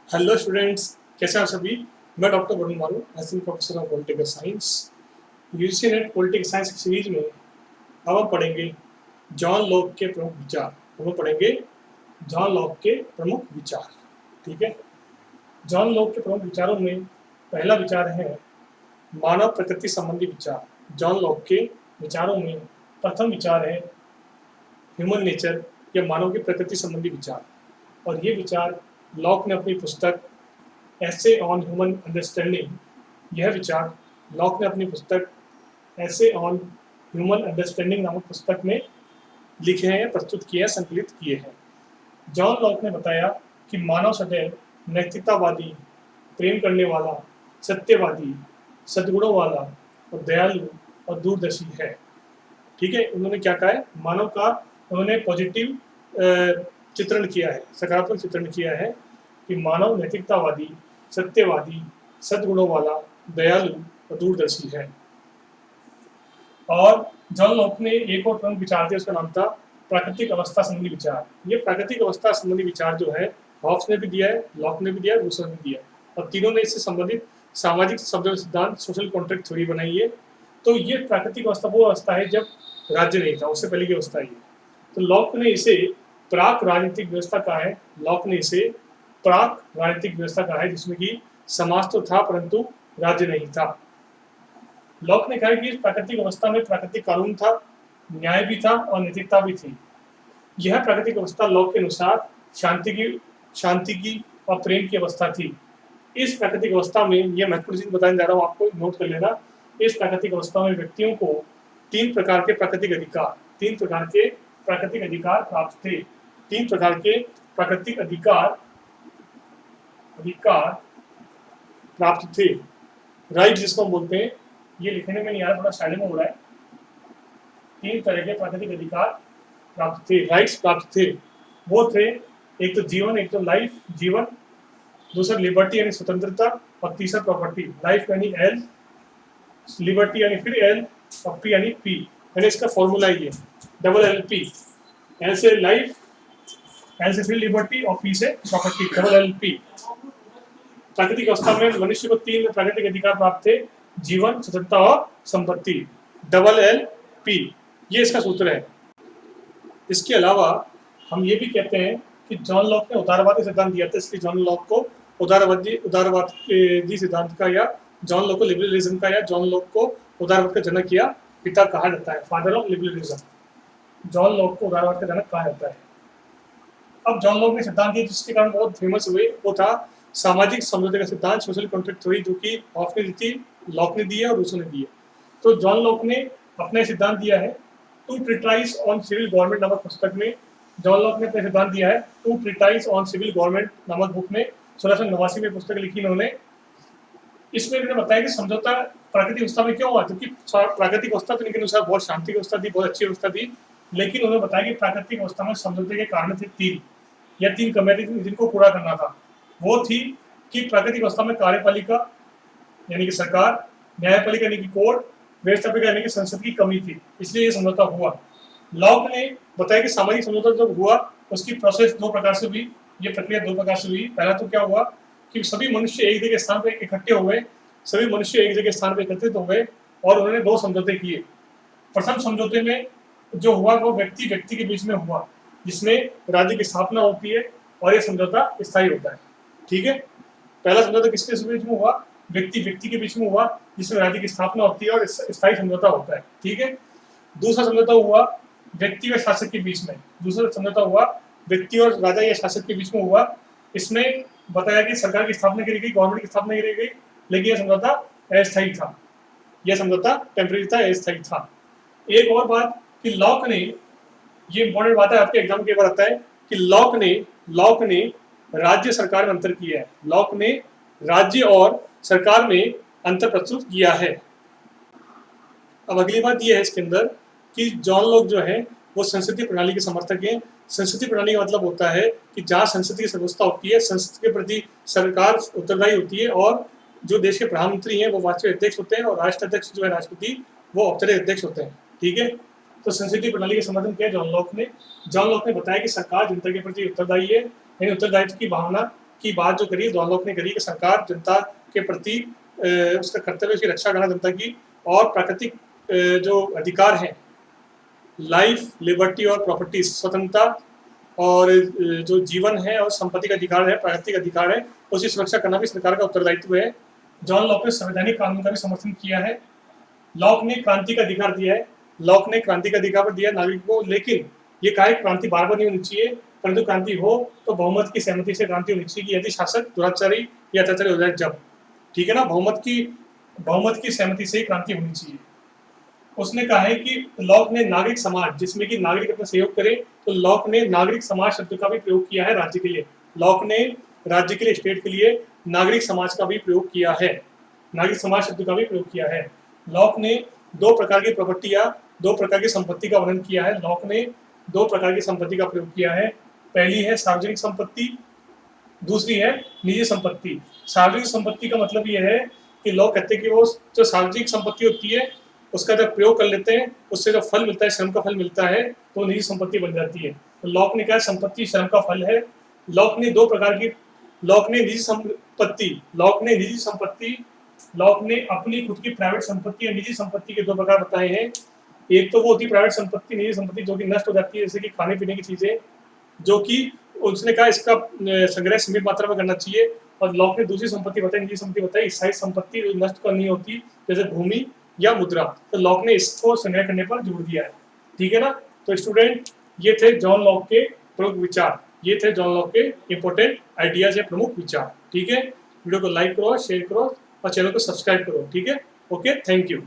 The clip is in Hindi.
हेलो स्टूडेंट्स, कैसे हैं आप सभी। मैं डॉक्टर वरुण मारू, assistant professor of political science. UGC net political science की सीरीज में अब हम पढ़ेंगे जॉन लॉक के प्रमुख विचार। हम पढ़ेंगे जॉन लॉक के प्रमुख विचार। ठीक है। जॉन लॉक के प्रमुख विचारों में पहला विचार है मानव प्रकृति संबंधी विचार। जॉन लॉक के विचारों में प्रथम विचार है ह्यूमन नेचर या मानव की प्रकृति संबंधी विचार। और ये विचार लॉक ने अपनी पुस्तक ऐसे ऑन ह्यूमन अंडरस्टैंडिंग, यह विचार लॉक ने अपनी पुस्तक ऐसे ऑन ह्यूमन अंडरस्टैंडिंग नामक पुस्तक में लिखे हैं, प्रस्तुत किए हैं, संकलित किए हैं। जॉन लॉक ने बताया कि मानव सदैव नैतिकतावादी, प्रेम करने वाला, सत्यवादी, सद्गुणों वाला और दयालु और दूरदर्शी है। ठीक है। उन्होंने क्या कहा है, मानव का उन्होंने पॉजिटिव चित्रण किया है, सकारात्मक चित्रण किया है कि मानव नैतिकतावादी, सत्यवादी, सद्गुणों वाला, दयालु और दूरदर्शी है। और जॉन लॉक ने एक और प्रमुख विचार दिया, उसका नाम था प्राकृतिक अवस्था संबंधी विचार। ये प्राकृतिक अवस्था संबंधी विचार जो है हॉब्स ने भी दिया है, लॉक ने भी दिया है, रूसो ने दिया है, और तीनों ने इससे संबंधित सामाजिक शब्द सिद्धांत, सोशल कॉन्ट्रैक्ट थ्योरी बनाई है। तो ये प्राकृतिक अवस्था वो अवस्था है जब राज्य नहीं था, उससे पहले की अवस्था है। तो लॉक ने इसे प्राक राजनीतिक व्यवस्था कहा है। लॉक ने इसे प्राक राजनीतिक व्यवस्था कहा है, जिसमें कि समाज तो था परंतु राज्य नहीं था। लॉक ने कहा कि इस प्राकृतिक अवस्था में प्राकृतिक कानून था, न्याय भी था और नैतिकता भी थी। यह प्राकृतिक अवस्था लॉक के अनुसार शांति की और प्रेम की अवस्था थी। इस प्राकृतिक अवस्था में, यह महत्वपूर्ण चीज बताने जा रहा हूँ, आपको नोट कर लेना। इस प्राकृतिक अवस्था में व्यक्तियों को तीन प्रकार के प्राकृतिक अधिकार प्राप्त थे। तीन प्रकार के प्राकृतिक अधिकार प्राप्त थे। राइट जिसको हम बोलते हैं, ये लिखने में नहीं आ रहा, थोड़ा साइड में हो रहा है। तीन तरह के प्राकृतिक अधिकार प्राप्त थे, राइट्स प्राप्त थे। वो थे, एक तो जीवन, एक तो लाइफ, जीवन, दूसरा लिबर्टी यानी स्वतंत्रता, और तीसरा प्रॉपर्टी। लाइफ यानी एल, लिबर्टी यानी फिर एल, और पी यानी पी। यानी इसका फॉर्मूला ये डबल एल पी। एल से लाइफ, एल से फिर लिबर्टी और पी से प्रॉपर्टी, डबल एल पी। प्राकृतिक अवस्था में मनुष्य को तीन प्राकृतिक अधिकार प्राप्त थे, जीवन, स्वतंत्रता और संपत्ति, डबल एल पी। ये इसका सूत्र है। इसके अलावा हम ये भी कहते हैं कि जॉन लॉक ने उदारवादी सिद्धांत दिया था, इसलिए जॉन लॉक को उदारवादी सिद्धांत का, या जॉन लॉक को लिबरलिज्म का, या जॉन लॉक को उदारवाद का जनक या पिता कहा जाता है, father of liberalism. John Locke को उदारवाद का जनक कहा जाता है। अब जॉन लॉक ने सिद्धांत दिए जिसके कारण बहुत फेमस हुए, वो था सामाजिक समझौते का सिद्धांत, सोशल कॉन्ट्रैक्ट थ्योरी, जो कि हॉफ ने दी थी, लॉक ने दी है और रूसो ने दी है। तो जॉन लॉक ने अपना सिद्धांत दिया है two treatise on civil government नामक पुस्तक में। जॉन लॉक ने अपना सिद्धांत दिया है two treatise on civil government नामक बुक में, 1689 में पुस्तक लिखी इन्होंने। इसमें इन्होंने बताया कि समझौता प्राकृतिक अवस्था में क्यों हुआ, क्योंकि प्राकृतिक अवस्था तो इनके अनुसार बहुत शांति की अवस्था थी, बहुत अच्छी अवस्था थी। लेकिन उन्होंने बताया कि प्राकृतिक अवस्था में समझौते के कारण थे तीन कमिटी जिनको पूरा करना था। वो थी कि प्राकृतिक अवस्था में कार्यपालिका यानी कि सरकार, न्यायपालिका यानी कि कोर्ट, व्यवस्थापिका यानी कि संसद की कमी थी, इसलिए ये समझौता हुआ। लॉक ने बताया कि सामाजिक समझौता जब हुआ, उसकी प्रोसेस दो प्रकार से हुई, ये प्रक्रिया दो प्रकार से हुई। पहला तो क्या हुआ कि सभी मनुष्य एक जगह स्थान पर इकट्ठे हो गए, सभी मनुष्य एक जगह स्थान पर एकत्रित हो गए और उन्होंने दो समझौते किए। प्रथम समझौते में जो हुआ वो व्यक्ति व्यक्ति के बीच में हुआ, जिसमें राज्य की स्थापना होती है और ये समझौता स्थायी होता है। ठीक है। पहला समझौता किसके बीच में हुआ, व्यक्ति व्यक्ति के बीच में हुआ, जिसमें राज्य की स्थापना होती है और स्थायी समझौता होता है। ठीक है। दूसरा समझौता हुआ व्यक्ति और शासक के बीच में, दूसरा समझौता हुआ व्यक्ति और राजा या शासक के बीच में हुआ। इसमें बताया कि सरकार की स्थापना करी गई, गवर्नमेंट की स्थापना करी गई, लेकिन यह समझौता अस्थायी था, यह समझौता टेम्परेरी था, अस्थायी था। एक और बात कि लॉक ने, ये इंपॉर्टेंट बात है, आपके एग्जाम के बार आता है कि लॉक ने राज्य सरकार में अंतर किया है। लॉक ने राज्य और सरकार में अंतर प्रस्तुत किया है। अब अगली बात यह है इसके अंदर कि जॉन लॉक जो है वो संसदीय प्रणाली के समर्थक हैं। संसदीय प्रणाली का मतलब होता है कि जहाँ संसद की व्यवस्था होती है, संसद के प्रति सरकार उत्तरदायी होती है, और जो देश के प्रधानमंत्री हैं वो वास्तविक अध्यक्ष होते हैं, और राष्ट्र अध्यक्ष जो है राष्ट्रपति, वो औपचारिक अध्यक्ष होते हैं। ठीक है। तो संसदीय प्रणाली का समर्थन किया जॉन लॉक ने। जॉन लॉक ने बताया कि सरकार जनता के प्रति उत्तरदायी है, यानी उत्तरदायित्व की भावना की बात जो करी जॉन लॉक ने करी कि सरकार जनता के प्रति उसका कर्तव्य की रक्षा करना जनता की, और प्राकृतिक जो अधिकार हैं, लाइफ, लिबर्टी और प्रॉपर्टी, स्वतंत्रता और जो जीवन है और संपत्ति का अधिकार है, प्राकृतिक अधिकार है, उसकी सुरक्षा करना भी सरकार का उत्तरदायित्व है। जॉन लॉक ने संवैधानिक कानून का भी समर्थन किया है। लॉक ने क्रांति का अधिकार दिया है, लॉक ने क्रांति का अधिकार दिया नागरिकों को, लेकिन ये कहा है क्रांति बार बार नहीं होनी चाहिए, परंतु क्रांति हो तो बहुमत की सहमति से क्रांति होनी चाहिए कि यदि शासक दुराचारी या अत्याचारी हो जाए जब, ठीक है ना, बहुमत की सहमति से ही क्रांति होनी चाहिए। उसने कहा है कि लॉक ने नागरिक समाज, जिसमें कि नागरिक अपना सहयोग करे, तो लॉक ने नागरिक समाज शब्द का भी प्रयोग किया है राज्य के लिए। लॉक ने राज्य के लिए, स्टेट के लिए नागरिक समाज का भी प्रयोग किया है, नागरिक समाज शब्द का भी प्रयोग किया है। लॉक ने दो प्रकार की प्रॉपर्टी या दो प्रकार की संपत्ति का वर्णन किया है। लॉक ने दो प्रकार की संपत्ति का प्रयोग किया है। पहली है सार्वजनिक संपत्ति, दूसरी है निजी संपत्ति। सार्वजनिक संपत्ति का मतलब यह है कि लोग कहते हैं कि वो जो सार्वजनिक संपत्ति होती है उसका जब प्रयोग कर लेते हैं, उससे जो फल मिलता है, श्रम का फल मिलता है, तो निजी संपत्ति बन जाती है। तो लॉक ने कहा संपत्ति श्रम का फल है। लॉक ने दो प्रकार की, लॉक ने निजी संपत्ति, लॉक ने अपनी खुद की प्राइवेट संपत्ति और निजी संपत्ति के दो प्रकार बताए हैं। एक तो वो होती प्राइवेट संपत्ति, निजी संपत्ति जो कि नष्ट हो जाती है, जैसे कि खाने पीने की चीजें, जो कि उसने कहा इसका संग्रह सीमित मात्रा में करना चाहिए। और लॉक ने दूसरी संपत्ति बताई, निजी संपत्ति बताई, स्थायी संपत्ति जो नष्ट करनी होती, जैसे भूमि या मुद्रा, तो लॉक ने इसको संग्रह करने पर जोर दिया है, ठीक है ना। तो स्टूडेंट, ये थे जॉन लॉक के प्रमुख विचार, ये थे जॉन लॉक के इंपॉर्टेंट आइडियाज या प्रमुख विचार, ठीक है। वीडियो को लाइक करो, शेयर करो और चैनल को सब्सक्राइब करो, ठीक है। Okay, thank you.